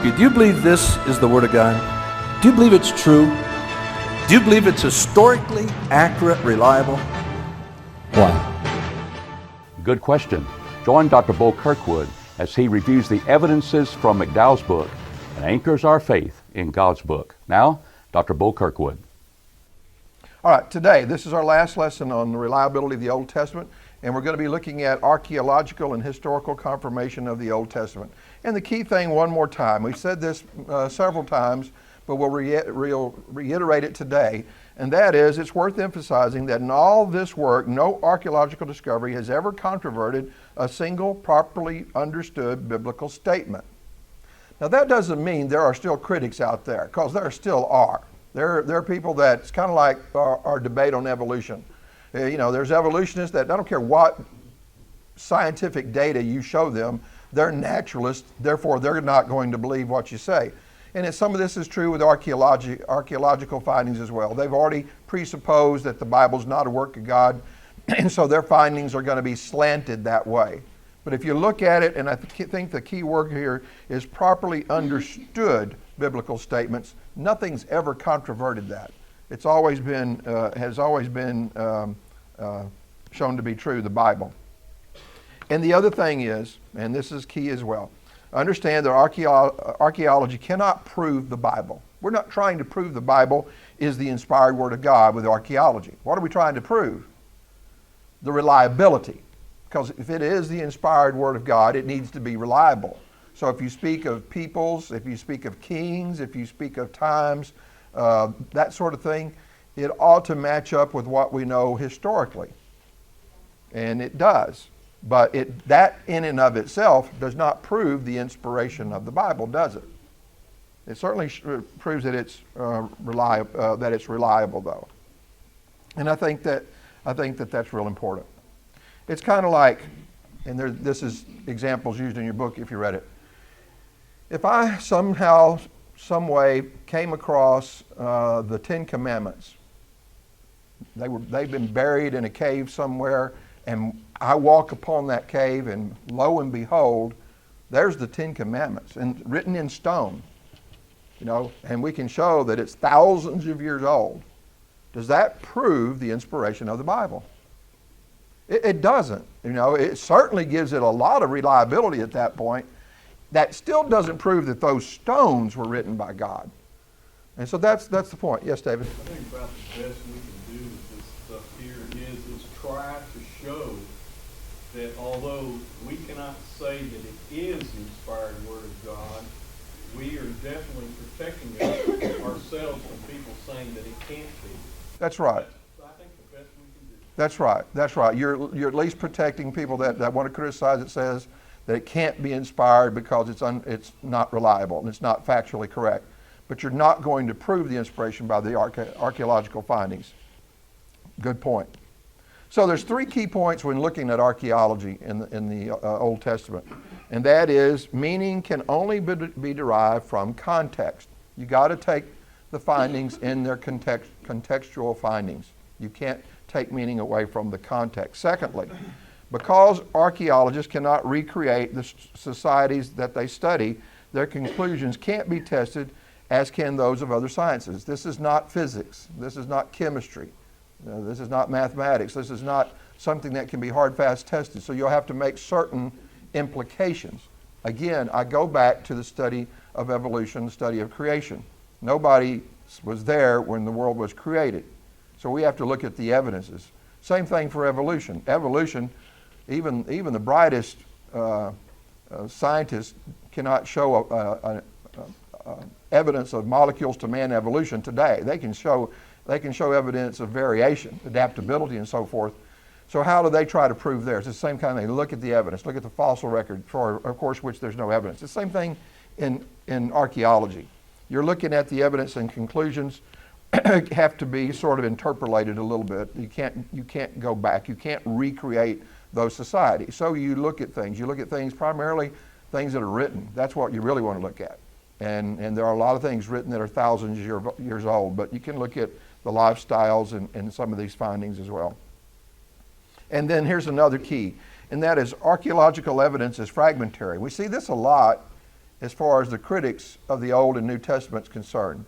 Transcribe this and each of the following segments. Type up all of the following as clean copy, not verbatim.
ask you, do you believe this is the Word of God? Do you believe it's true? Do you believe it's historically accurate, reliable? Why? Good question. Join Dr. Bo Kirkwood as he reviews the evidences from McDowell's book and anchors our faith in God's book. Now, Dr. Bo Kirkwood. All right, today, this is our last lesson on the reliability of the Old Testament, and we're going to be looking at archaeological and historical confirmation of the Old Testament. And the key thing, one more time, we've said this several times, but we'll reiterate it today, and that is, it's worth emphasizing that in all this work, no archaeological discovery has ever controverted a single properly understood biblical statement. Now that doesn't mean there are still critics out there, because there still are. There are people that's kind of like our debate on evolution. There's evolutionists that, I don't care what scientific data you show them, they're naturalists, therefore they're not going to believe what you say. And some of this is true with archaeological findings as well. They've already presupposed that the Bible's not a work of God, and so their findings are going to be slanted that way. But if you look at it, and I think the key word here is properly understood biblical statements, nothing's ever controverted that. It's always been, has always been shown to be true, the Bible. And the other thing is, and this is key as well, understand that archaeology cannot prove the Bible. We're not trying to prove the Bible is the inspired Word of God with archaeology. What are we trying to prove? The reliability. Because if it is the inspired Word of God, it needs to be reliable. So if you speak of peoples, if you speak of kings, if you speak of times, that sort of thing, it ought to match up with what we know historically. And it does. But that in and of itself does not prove the inspiration of the Bible, does it? It certainly proves that it's reliable, though. And I think that that's real important. It's kind of like, and this is examples used in your book if you read it. If I somehow, some way came across the Ten Commandments, they've been buried in a cave somewhere, and I walk upon that cave, and lo and behold, there's the Ten Commandments, and written in stone, and we can show that it's thousands of years old. Does that prove the inspiration of the Bible? It doesn't. It certainly gives it a lot of reliability at that point. That still doesn't prove that those stones were written by God. And so that's the point. Yes, David? I think about the best we can do with this stuff here is try to show that although we cannot say that it is the inspired Word of God, we are definitely protecting ourselves from people saying that it can't be. That's right. I think the best we can do. That's right. That's right. You're at least protecting people that want to criticize it, says that it can't be inspired because it's not reliable and it's not factually correct. But you're not going to prove the inspiration by the archaeological findings. Good point. So there's three key points when looking at archaeology in the Old Testament, and that is meaning can only be derived from context. You got to take the findings in their contextual findings. You can't take meaning away from the context. Secondly, because archaeologists cannot recreate the societies that they study, their conclusions can't be tested as can those of other sciences. This is not physics. This is not chemistry. This is not mathematics. This is not something that can be hard, fast tested. So you'll have to make certain implications. Again, I go back to the study of evolution, the study of creation. Nobody was there when the world was created. So we have to look at the evidences. Same thing for evolution. Evolution, even the brightest scientists cannot show evidence of molecules to man evolution today. They can show evidence of variation, adaptability, and so forth. So how do they try to prove theirs? It's the same kind of thing. Look at the evidence. Look at the fossil record, for, of course, which there's no evidence. It's the same thing in archaeology. You're looking at the evidence, and conclusions have to be sort of interpolated a little bit. You can't go back. You can't recreate those societies. So you look at things. You look at things, primarily things that are written. That's what you really want to look at. And there are a lot of things written that are thousands of years old, but you can look at the lifestyles and some of these findings as well. And then here's another key, and that is archaeological evidence is fragmentary. We see this a lot as far as the critics of the Old and New Testament's concerned.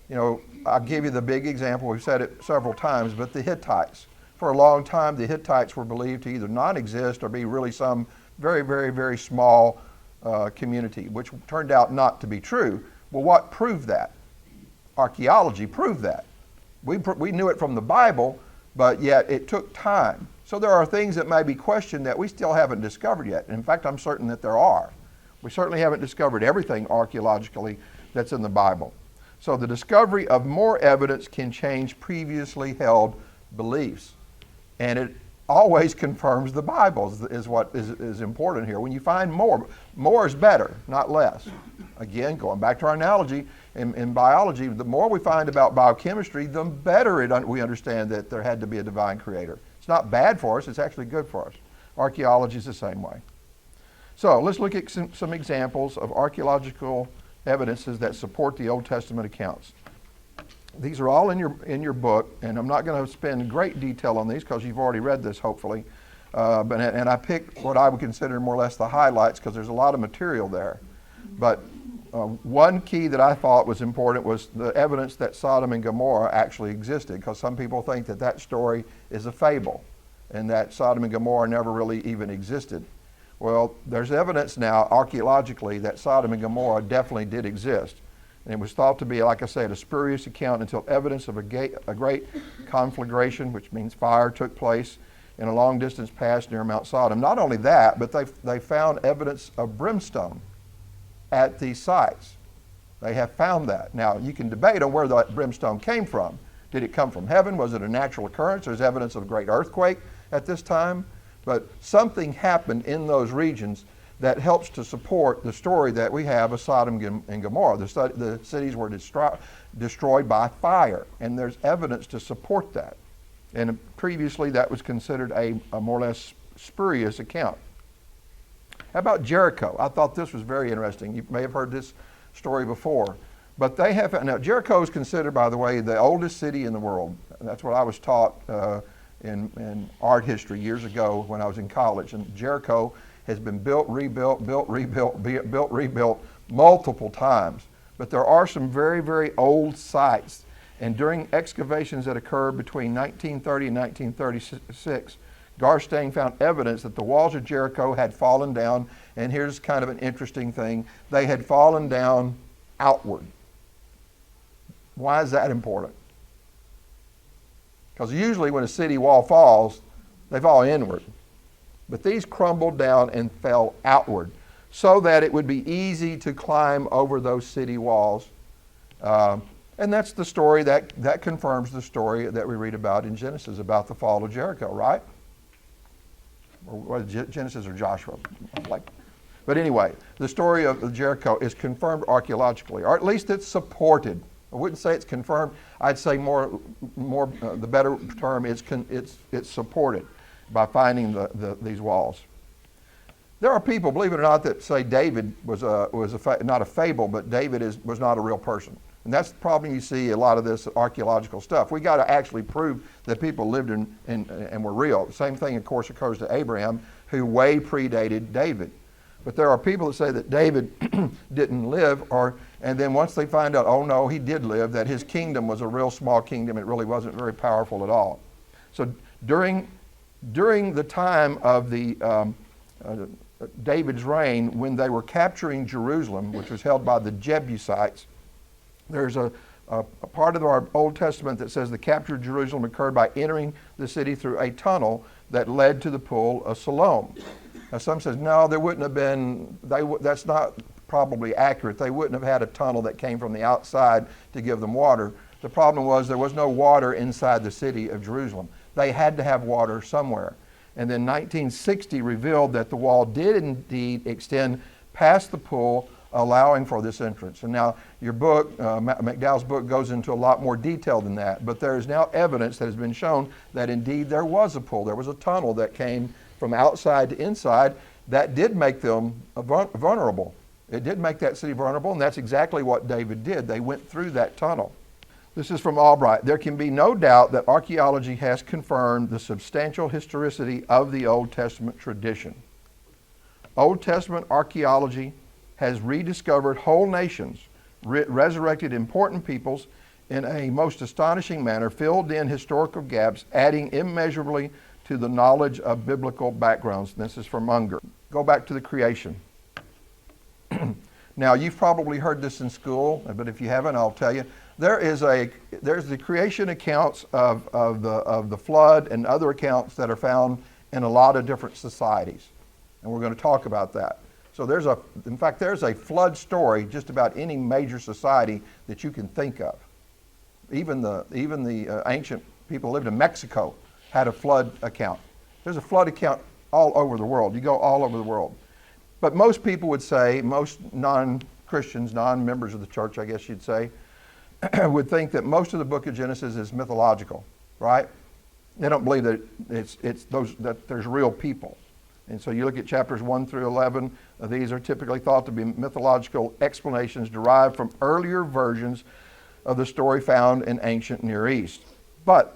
You know, I'll give you the big example. We've said it several times, but the Hittites. For a long time, the Hittites were believed to either not exist or be really some very, very, very small community, which turned out not to be true. Well, what proved that? Archaeology proved that. We knew it from the Bible, but yet it took time. So there are things that may be questioned that we still haven't discovered yet. In fact, I'm certain that there are. We certainly haven't discovered everything archaeologically that's in the Bible. So the discovery of more evidence can change previously held beliefs. And it always confirms the Bible is what is important here. When you find more is better, not less. Again, going back to our analogy, in biology, the more we find about biochemistry, the better we understand that there had to be a divine creator. It's not bad for us, it's actually good for us. Archaeology is the same way. So let's look at some examples of archaeological evidences that support the Old Testament accounts. These are all in your book, and I'm not going to spend great detail on these because you've already read this, hopefully. And I picked what I would consider more or less the highlights because there's a lot of material there. But one key that I thought was important was the evidence that Sodom and Gomorrah actually existed, because some people think that story is a fable and that Sodom and Gomorrah never really even existed. Well, there's evidence now archaeologically that Sodom and Gomorrah definitely did exist. And it was thought to be, like I said, a spurious account until evidence of a great conflagration, which means fire, took place in a long distance past near Mount Sodom. Not only that, but they found evidence of brimstone at these sites. They have found that. Now, you can debate on where that brimstone came from. Did it come from heaven? Was it a natural occurrence? There's evidence of a great earthquake at this time. But something happened in those regions that helps to support the story that we have of Sodom and Gomorrah. The cities were destroyed by fire, and there's evidence to support that. And previously that was considered a more or less spurious account. How about Jericho? I thought this was very interesting. You may have heard this story before. But now Jericho is considered, by the way, the oldest city in the world. And that's what I was taught in art history years ago when I was in college. And Jericho has been built, rebuilt multiple times. But there are some very, very old sites. And during excavations that occurred between 1930 and 1936, Garstang found evidence that the walls of Jericho had fallen down. And here's kind of an interesting thing. They had fallen down outward. Why is that important? Because usually when a city wall falls, they fall inward. But these crumbled down and fell outward so that it would be easy to climb over those city walls. And that's the story that confirms the story that we read about in Genesis about the fall of Jericho, right? Or Genesis or Joshua. But anyway, the story of Jericho is confirmed archaeologically, or at least it's supported. I wouldn't say it's confirmed. I'd say more the better term is it's supported by finding these walls. There are people, believe it or not, that say David was not a fable, but David was not a real person. And that's the problem you see a lot of this archaeological stuff. We got to actually prove that people lived and were real. The same thing, of course, occurs to Abraham, who way predated David. But there are people that say that David didn't live, and then once they find out, oh no, he did live, that his kingdom was a real small kingdom. It really wasn't very powerful at all. So during the time of David's reign, when they were capturing Jerusalem, which was held by the Jebusites, there's a part of our Old Testament that says the capture of Jerusalem occurred by entering the city through a tunnel that led to the pool of Siloam. Now some says, no, there wouldn't have been, that's not probably accurate. They wouldn't have had a tunnel that came from the outside to give them water. The problem was there was no water inside the city of Jerusalem. They had to have water somewhere. And then 1960 revealed that the wall did indeed extend past the pool, allowing for this entrance. And now your book, McDowell's book, goes into a lot more detail than that. But there is now evidence that has been shown that indeed there was a pool. There was a tunnel that came from outside to inside that did make them vulnerable. It did make that city vulnerable, and that's exactly what David did. They went through that tunnel. This is from Albright. There can be no doubt that archaeology has confirmed the substantial historicity of the Old Testament tradition. Old Testament archaeology has rediscovered whole nations, resurrected important peoples in a most astonishing manner, filled in historical gaps, adding immeasurably to the knowledge of biblical backgrounds. And this is from Unger. Go back to the creation. Now, you've probably heard this in school, but if you haven't, I'll tell you. There's the creation accounts of the flood and other accounts that are found in a lot of different societies. And we're going to talk about that. So there's a flood story just about any major society that you can think of. Even the ancient people who lived in Mexico had a flood account. There's a flood account all over the world. You go all over the world. But most people would say, most non-Christians, non-members of the church, I guess you'd say, would think that most of the book of Genesis is mythological, right? They don't believe that that there's real people. And so you look at chapters 1 through 11, these are typically thought to be mythological explanations derived from earlier versions of the story found in ancient Near East. But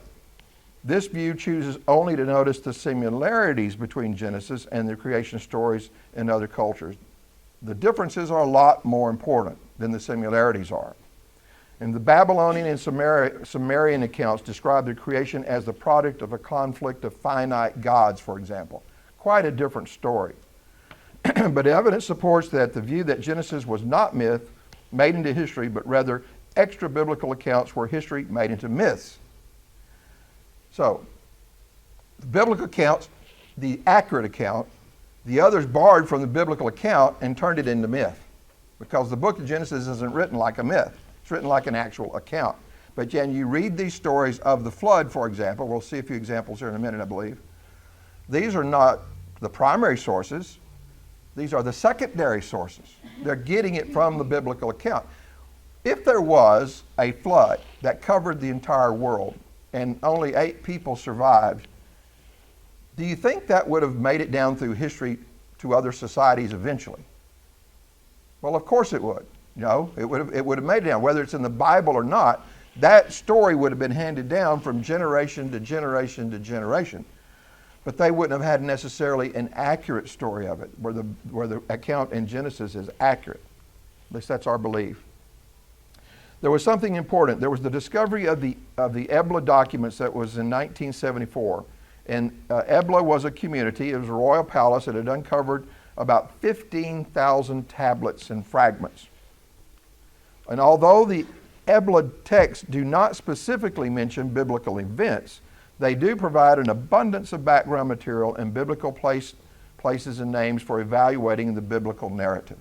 this view chooses only to notice the similarities between Genesis and the creation stories in other cultures. The differences are a lot more important than the similarities are. And the Babylonian and Sumerian accounts describe the creation as the product of a conflict of finite gods, for example. Quite a different story. But evidence supports that the view that Genesis was not myth made into history, but rather extra-biblical accounts were history made into myths. So, the biblical accounts, the accurate account, the others borrowed from the biblical account and turned it into myth. Because the book of Genesis isn't written like a myth. It's written like an actual account. But then you read these stories of the flood, for example. We'll see a few examples here in a minute, I believe. These are not the primary sources. These are the secondary sources. They're getting it from the biblical account. If there was a flood that covered the entire world and only 8 people survived, do you think that would have made it down through history to other societies eventually? Well, of course it would. It would have made it down. Whether it's in the Bible or not, that story would have been handed down from generation to generation to generation. But they wouldn't have had necessarily an accurate story of it, where the account in Genesis is accurate. At least that's our belief. There was something important. There was the discovery of the Ebla documents that was in 1974. And Ebla was a community. It was a royal palace. It had uncovered about 15,000 tablets and fragments. And although the Ebla texts do not specifically mention biblical events, they do provide an abundance of background material and biblical places and names for evaluating the biblical narrative.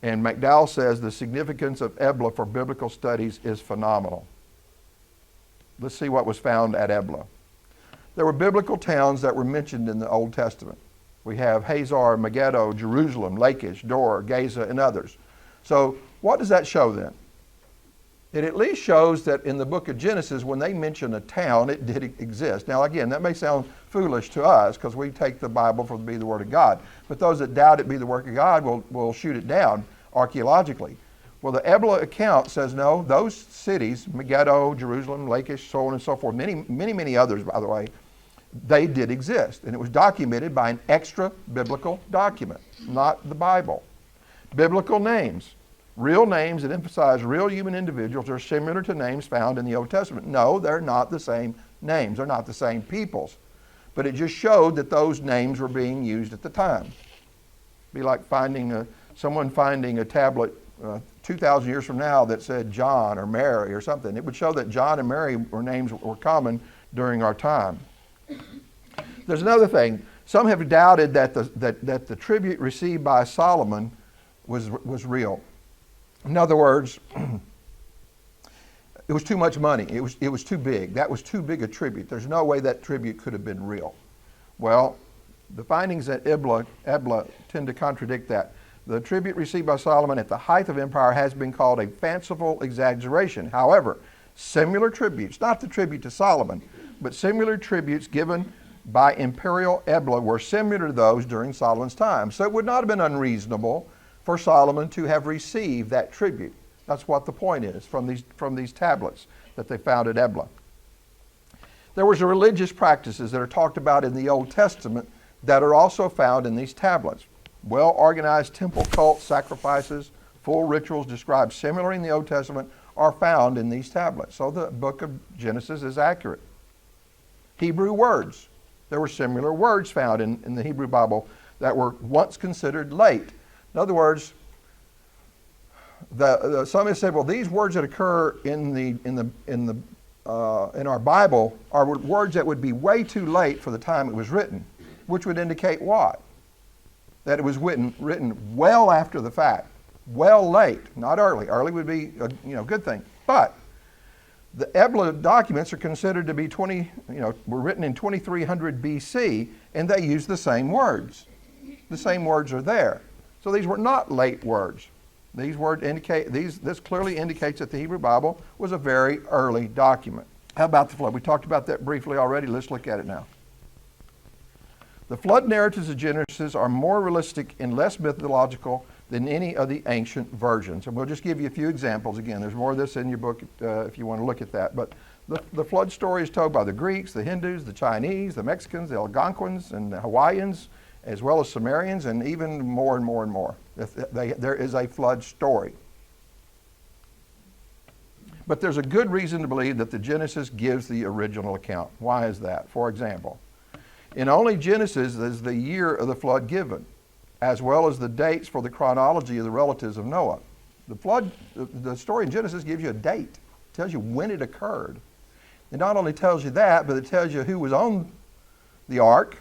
And McDowell says the significance of Ebla for biblical studies is phenomenal. Let's see what was found at Ebla. There were biblical towns that were mentioned in the Old Testament. We have Hazar, Megiddo, Jerusalem, Lachish, Dor, Gaza, and others. So what does that show then? It at least shows that in the book of Genesis, when they mention a town, it did exist. Now again, that may sound foolish to us because we take the Bible for it to be the Word of God. But those that doubt it be the work of God will shoot it down archaeologically. Well, the Ebla account says no, those cities, Megiddo, Jerusalem, Lachish, so on and so forth, many others, by the way, they did exist. And it was documented by an extra biblical document, not the Bible. Biblical names. Real names that emphasize real human individuals are similar to names found in the Old Testament. No, they're not the same names. They're not the same peoples. But it just showed that those names were being used at the time. It'd be like someone finding a tablet 2,000 years from now that said John or Mary or something. It would show that John and Mary names were common during our time. There's another thing. Some have doubted that the tribute received by Solomon was real. In other words, it was too much money. It was too big. That was too big a tribute. There's no way that tribute could have been real. Well, the findings at Ebla tend to contradict that. The tribute received by Solomon at the height of empire has been called a fanciful exaggeration. However, similar tributes, not the tribute to Solomon, but similar tributes given by imperial Ebla were similar to those during Solomon's time. So it would not have been unreasonable for Solomon to have received that tribute. That's what the point is from these tablets that they found at Ebla. There was religious practices that are talked about in the Old Testament that are also found in these tablets. Well-organized temple cults, sacrifices, full rituals described similarly in the Old Testament are found in these tablets. So the book of Genesis is accurate. Hebrew words. There were similar words found in the Hebrew Bible that were once considered late. In other words, some have said, well, these words that occur in our Bible are words that would be way too late for the time it was written, which would indicate what? That it was written well after the fact, well late, not early. Early would be a good thing, but the Ebla documents are considered to be were written in 2300 BC, and they use the same words. The same words are there. So these were not late words. These words this clearly indicates that the Hebrew Bible was a very early document. How about the flood? We talked about that briefly already. Let's look at it now. The flood narratives of Genesis are more realistic and less mythological than any of the ancient versions. And we'll just give you a few examples. Again, there's more of this in your book if you want to look at that. But the flood story is told by the Greeks, the Hindus, the Chinese, the Mexicans, the Algonquins, and the Hawaiians, as well as Sumerians, and even more and more and more. There is a flood story. But there's a good reason to believe that the Genesis gives the original account. Why is that? For example, in only Genesis is the year of the flood given, as well as the dates for the chronology of the relatives of Noah. The story in Genesis gives you a date. It tells you when it occurred. It not only tells you that, but it tells you who was on the ark,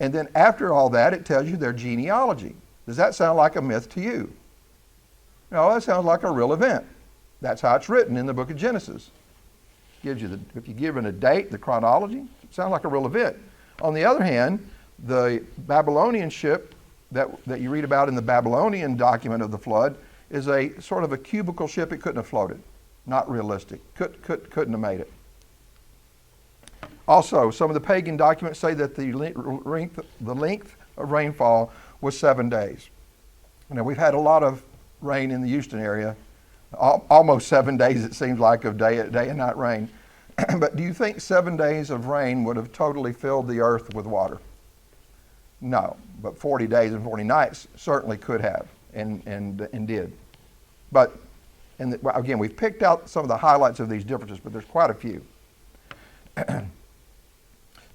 and then after all that, it tells you their genealogy. Does that sound like a myth to you? No, that sounds like a real event. That's how it's written in the book of Genesis. Gives you if you're given a date, the chronology, it sounds like a real event. On the other hand, the Babylonian ship that you read about in the Babylonian document of the flood is a sort of a cubical ship. It couldn't have floated. Not realistic. Couldn't have made it. Also, some of the pagan documents say that the length of rainfall was 7 days. Now, we've had a lot of rain in the Houston area, almost 7 days it seems like of day and night rain. But do you think 7 days of rain would have totally filled the earth with water? No, but 40 days and 40 nights certainly could have and did. But again, we've picked out some of the highlights of these differences, but there's quite a few.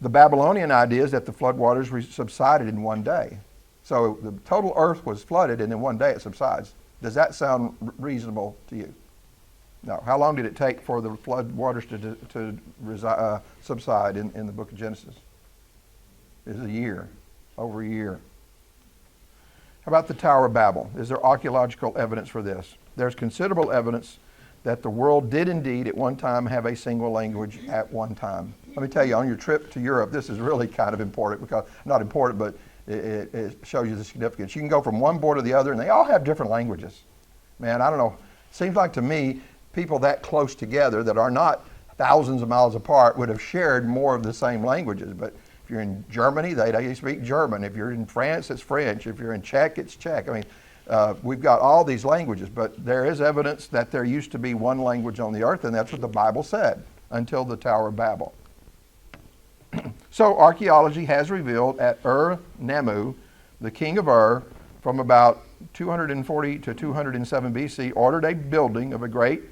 The Babylonian idea is that the floodwaters subsided in 1 day. So the total earth was flooded, and in 1 day it subsides. Does that sound reasonable to you? No. How long did it take for the floodwaters to subside in the book of Genesis? It was a year, over a year. How about the Tower of Babel? Is there archaeological evidence for this? There's considerable evidence that the world did indeed at one time have a single language at one time. Let me tell you, on your trip to Europe, this is really kind of important, because not important, but it shows you the significance. You can go from one border to the other, and they all have different languages. Man, I don't know. It seems like to me, people that close together that are not thousands of miles apart would have shared more of the same languages. But if you're in Germany, they speak German. If you're in France, it's French. If you're in Czech, it's Czech. I mean, we've got all these languages, but there is evidence that there used to be one language on the earth, and that's what the Bible said until the Tower of Babel. So archaeology has revealed at Ur-Nammu, the king of Ur, from about 240 to 207 BC, ordered a building of a great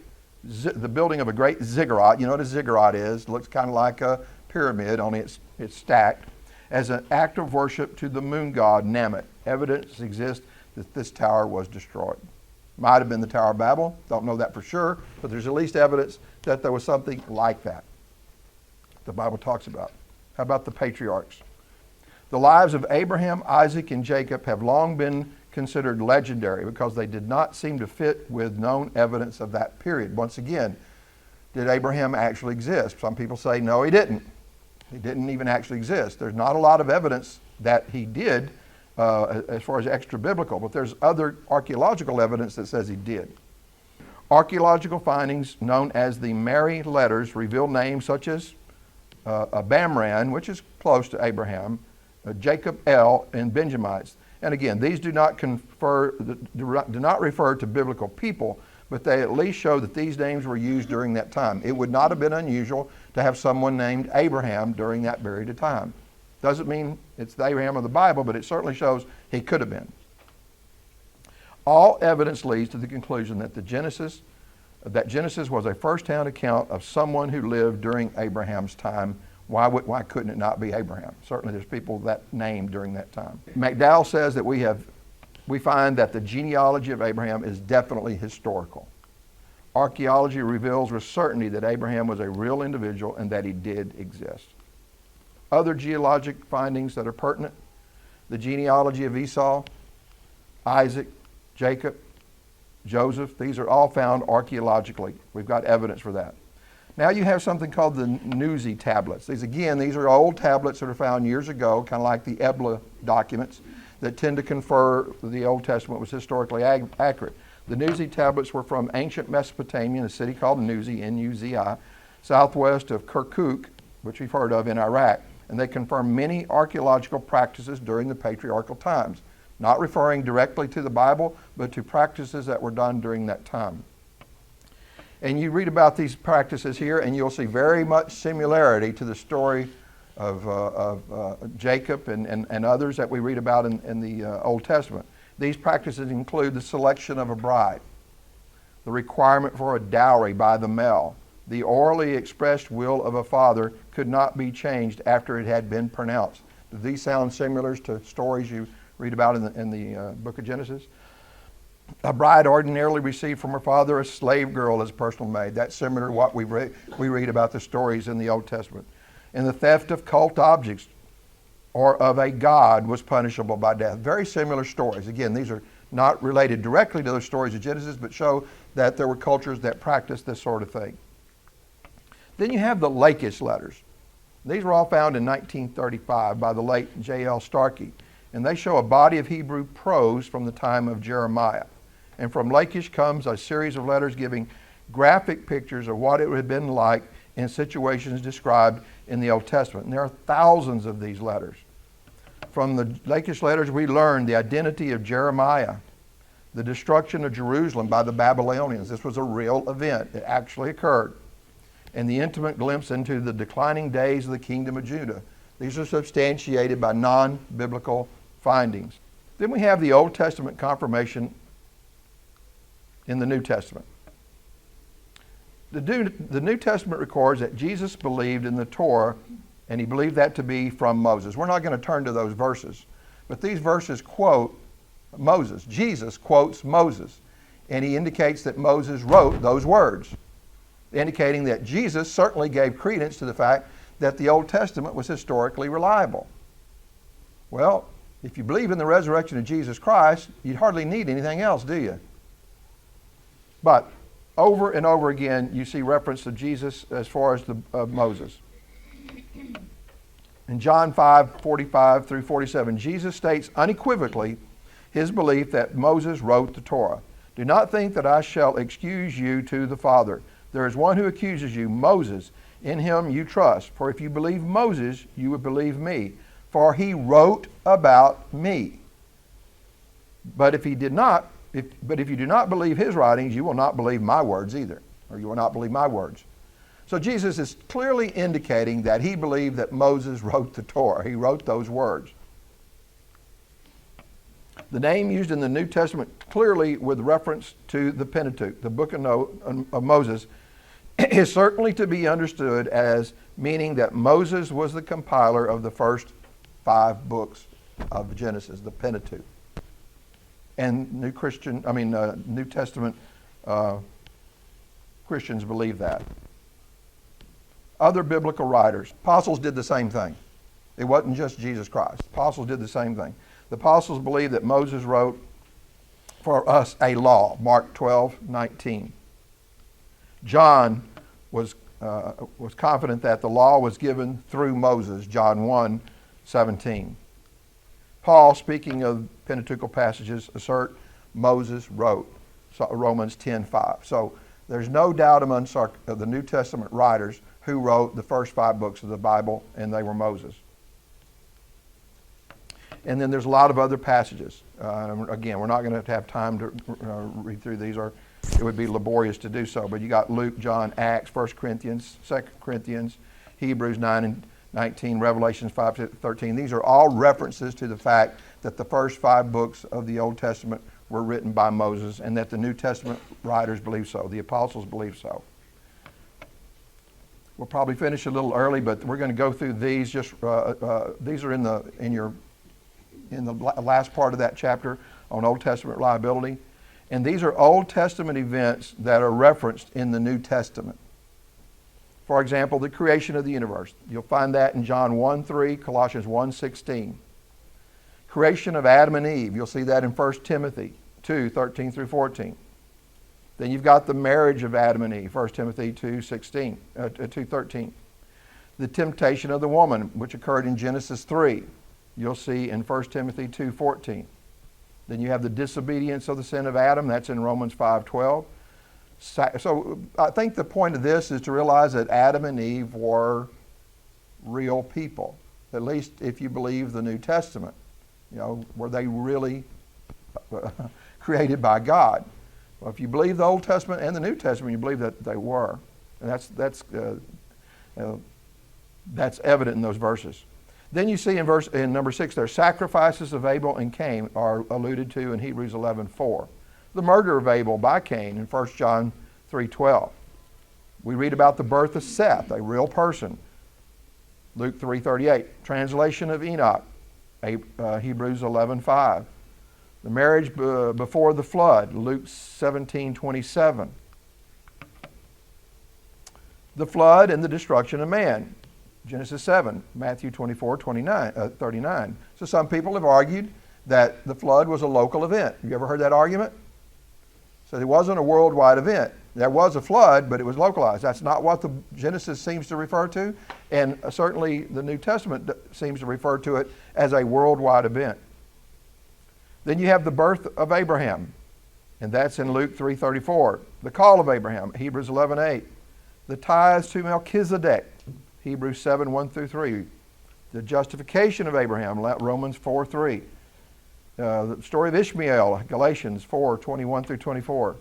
ziggurat. You know what a ziggurat is? It looks kind of like a pyramid, only it's stacked, as an act of worship to the moon god Namut. Evidence exists that this tower was destroyed. Might have been the Tower of Babel. Don't know that for sure, but there's at least evidence that there was something like that the Bible talks about. How about the patriarchs? The lives of Abraham, Isaac, and Jacob have long been considered legendary because they did not seem to fit with known evidence of that period. Once again, did Abraham actually exist? Some people say no, he didn't. He didn't even actually exist. There's not a lot of evidence that he did as far as extra biblical, but there's other archaeological evidence that says he did. Archaeological findings known as the Mary letters reveal names such as Bamran, which is close to Abraham, Jacob El, and Benjamites. And again, these do not refer to biblical people, but they at least show that these names were used during that time. It would not have been unusual to have someone named Abraham during that period of time. Doesn't mean it's the Abraham of the Bible, but it certainly shows he could have been. All evidence leads to the conclusion that Genesis was a first-hand account of someone who lived during Abraham's time. Why couldn't it not be Abraham? Certainly there's people that named during that time. McDowell says that we find that the genealogy of Abraham is definitely historical. Archaeology reveals with certainty that Abraham was a real individual and that he did exist. Other geologic findings that are pertinent: the genealogy of Esau, Isaac, Jacob, Joseph, these are all found archaeologically. We've got evidence for that. Now you have something called the Nuzi tablets. These are old tablets that are found years ago, kind of like the Ebla documents, that tend to confer the Old Testament was historically accurate. The Nuzi tablets were from ancient Mesopotamia in a city called Nuzi, N-U-Z-I, southwest of Kirkwood, which we've heard of in Iraq, and they confirm many archaeological practices during the patriarchal times, not referring directly to the Bible, but to practices that were done during that time. And you read about these practices here, and you'll see very much similarity to the story of Jacob and others that we read about in the Old Testament. These practices include the selection of a bride, the requirement for a dowry by the male. The orally expressed will of a father could not be changed after it had been pronounced. Do these sound similar to stories you read about in the book of Genesis? A bride ordinarily received from her father a slave girl as personal maid. That's similar to what we read about the stories in the Old Testament. And the theft of cult objects or of a god was punishable by death. Very similar stories. Again, these are not related directly to those stories of Genesis, but show that there were cultures that practiced this sort of thing. Then you have the Lachish letters. These were all found in 1935 by the late J.L. Starkey, and they show a body of Hebrew prose from the time of Jeremiah. And from Lachish comes a series of letters giving graphic pictures of what it would have been like in situations described in the Old Testament. And there are thousands of these letters. From the Lachish letters, we learn the identity of Jeremiah, the destruction of Jerusalem by the Babylonians. This was a real event. It actually occurred. And the intimate glimpse into the declining days of the kingdom of Judah. These are substantiated by non-biblical findings. Then we have the Old Testament confirmation in the New Testament. The New Testament records that Jesus believed in the Torah, and he believed that to be from Moses. We're not going to turn to those verses, but these verses quote Moses. Jesus quotes Moses, and he indicates that Moses wrote those words, indicating that Jesus certainly gave credence to the fact that the Old Testament was historically reliable. Well, if you believe in the resurrection of Jesus Christ, you hardly need anything else, do you? But over and over again, you see reference to Jesus as far as Moses. In John 5:45 through 47, Jesus states unequivocally his belief that Moses wrote the Torah. Do not think that I shall excuse you to the Father. There is one who accuses you, Moses. In him you trust. For if you believe Moses, you would believe me, for he wrote about me. But if you do not believe his writings, you will not believe my words either, or you will not believe my words. So Jesus is clearly indicating that he believed that Moses wrote the Torah. He wrote those words. The name used in the New Testament clearly with reference to the Pentateuch, the book of Moses, is certainly to be understood as meaning that Moses was the compiler of the first 5 books of Genesis, the Pentateuch. And New Testament Christians believe that. Other biblical writers, apostles did the same thing. It wasn't just Jesus Christ. Apostles did the same thing. The apostles believed that Moses wrote for us a law, Mark 12:19. John was confident that the law was given through Moses, John 1:17. Paul, speaking of Pentateuchal passages, assert Moses wrote, Romans 10:5. So there's no doubt among the New Testament writers who wrote the first 5 books of the Bible, and they were Moses. And then there's a lot of other passages. Again, we're not going to have time to read through these, or it would be laborious to do so. But you got Luke, John, Acts, 1 Corinthians, 2 Corinthians, Hebrews 9:19, Revelation 5:13. These are all references to the fact that the first 5 books of the Old Testament were written by Moses and that the New Testament writers believe so, the apostles believe so. We'll probably finish a little early, but we're going to go through these. These are in the last part of that chapter on Old Testament reliability. And these are Old Testament events that are referenced in the New Testament. For example, the creation of the universe. You'll find that in John 1:3, Colossians 1:16. Creation of Adam and Eve. You'll see that in 1 Timothy 2:13 through 14. Then you've got the marriage of Adam and Eve, 1 Timothy 2:13. The temptation of the woman, which occurred in Genesis 3. You'll see in 1 Timothy 2:14. Then you have the disobedience of the sin of Adam. That's in Romans 5:12. So I think the point of this is to realize that Adam and Eve were real people, at least if you believe the New Testament. You know, were they really created by God? Well, if you believe the Old Testament and the New Testament, you believe that they were. And that's evident in those verses. Then you see in number 6 there, sacrifices of Abel and Cain are alluded to in Hebrews 11:4. The murder of Abel by Cain in 1 John 3:12. We read about the birth of Seth, a real person, Luke 3:38. Translation of Enoch, Hebrews 11:5. The marriage before the flood, Luke 17:27. The flood and the destruction of man, Genesis 7, Matthew 24:39. So some people have argued that the flood was a local event. Have you ever heard that argument? So it wasn't a worldwide event. There was a flood, but it was localized. That's not what the Genesis seems to refer to, and certainly the New Testament seems to refer to it as a worldwide event. Then you have the birth of Abraham, and that's in Luke 3:34. The call of Abraham, Hebrews 11:8. The tithes to Melchizedek, Hebrews 7:1 through 3. The justification of Abraham, Romans 4:3. The story of Ishmael, Galatians 4:21 through 24.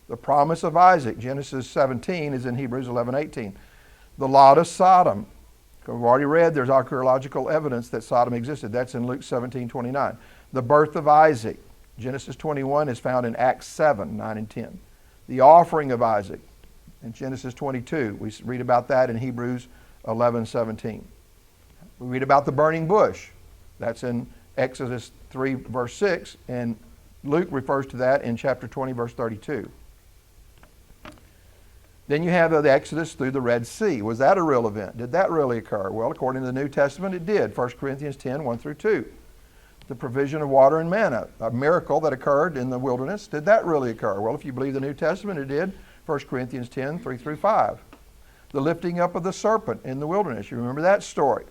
The promise of Isaac, Genesis 17, is in Hebrews 11:18. The lot of Sodom. We've already read there's archaeological evidence that Sodom existed. That's in Luke 17:29. The birth of Isaac, Genesis 21, is found in Acts 7:9 and 10. The offering of Isaac, in Genesis 22. We read about that in Hebrews 11:17. We read about the burning bush. That's in Exodus 3, verse 6, and Luke refers to that in chapter 20, verse 32. Then you have the Exodus through the Red Sea. Was that a real event? Did that really occur? Well, according to the New Testament, it did. 1 Corinthians 10, 1 through 2. The provision of water and manna, a miracle that occurred in the wilderness. Did that really occur? Well, if you believe the New Testament, it did. 1 Corinthians 10, 3 through 5. The lifting up of the serpent in the wilderness. You remember that story.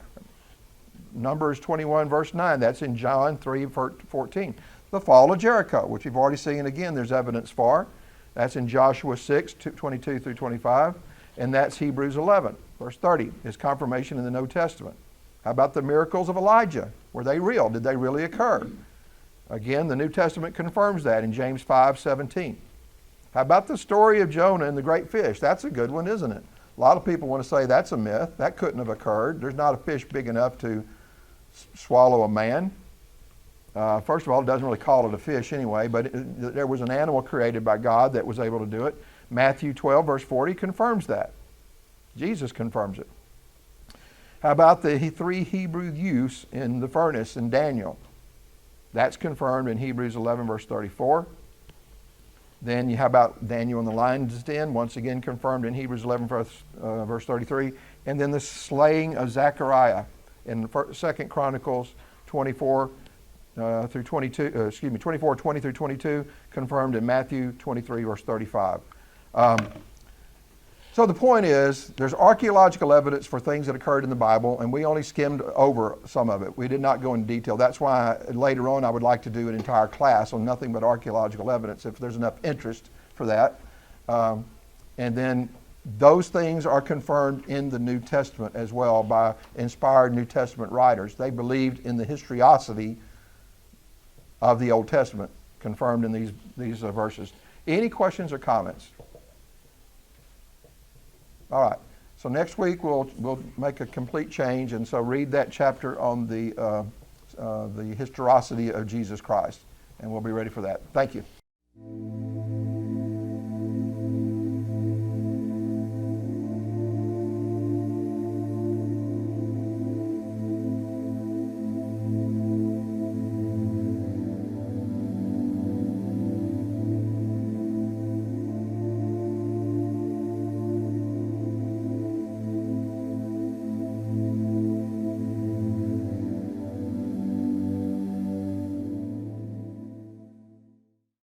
Numbers 21, verse 9. That's in John 3:14. The fall of Jericho, which we've already seen again, there's evidence for. That's in Joshua 6, 22 through 25. And that's Hebrews 11, verse 30. Is confirmation in the New Testament. How about the miracles of Elijah? Were they real? Did they really occur? Again, the New Testament confirms that in James 5:17. How about the story of Jonah and the great fish? That's a good one, isn't it? A lot of people want to say that's a myth. That couldn't have occurred. There's not a fish big enough to swallow a man. First of all, it doesn't really call it a fish anyway, but there was an animal created by God that was able to do it. Matthew 12, verse 40 confirms that. Jesus confirms it. How about the 3 Hebrew youths in the furnace in Daniel? That's confirmed in Hebrews 11, verse 34. Then how about Daniel in the lion's den? Once again confirmed in Hebrews 11, verse 33. And then the slaying of Zechariah in 2 Chronicles 24 through 22. 24, 20 through 22, confirmed in Matthew 23, verse 35. So the point is, there's archaeological evidence for things that occurred in the Bible, and we only skimmed over some of it. We did not go into detail. That's why later on I would like to do an entire class on nothing but archaeological evidence, if there's enough interest for that. And then those things are confirmed in the New Testament as well by inspired New Testament writers. They believed in the historicity of the Old Testament, confirmed in these verses. Any questions or comments? All right. So next week we'll make a complete change, and so read that chapter on the historicity of Jesus Christ. and we'll be ready for that. Thank you.